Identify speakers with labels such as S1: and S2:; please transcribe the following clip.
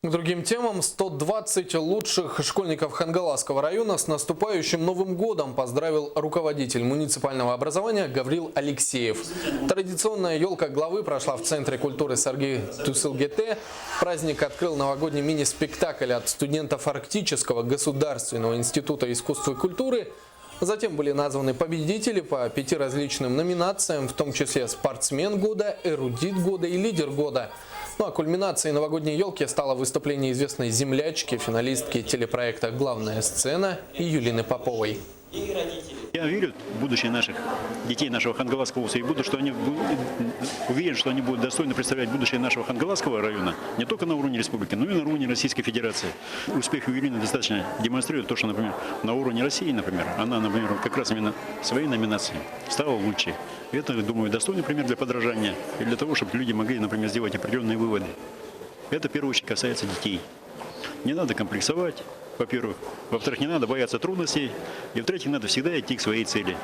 S1: К другим темам. 120 лучших школьников Хангаласского района с наступающим Новым годом поздравил руководитель муниципального образования Гаврил Алексеев. Традиционная елка главы прошла в Центре культуры Сергей Тусылгете. Праздник открыл новогодний мини-спектакль от студентов Арктического государственного института искусства и культуры. Затем были названы победители по 5 различным номинациям, в том числе «Спортсмен года», «Эрудит года» и «Лидер года». Ну а кульминацией новогодней елки стало выступление известной землячки, финалистки телепроекта «Главная сцена» Юлины Поповой.
S2: Я верю в будущее наших детей, нашего Хангаласского области, и уверен, что они будут достойно представлять будущее нашего Хангаласского района не только на уровне республики, но и на уровне Российской Федерации. Успех Юлины достаточно демонстрирует то, что, например, на уровне России, например, она, например, как раз именно своей номинации стала лучше. И это, думаю, достойный пример для подражания и для того, чтобы люди могли, например, сделать определенные выводы. Это, в первую очередь, касается детей. Не надо комплексовать, во-первых. Во-вторых, не надо бояться трудностей. И в-третьих, надо всегда идти к своей цели.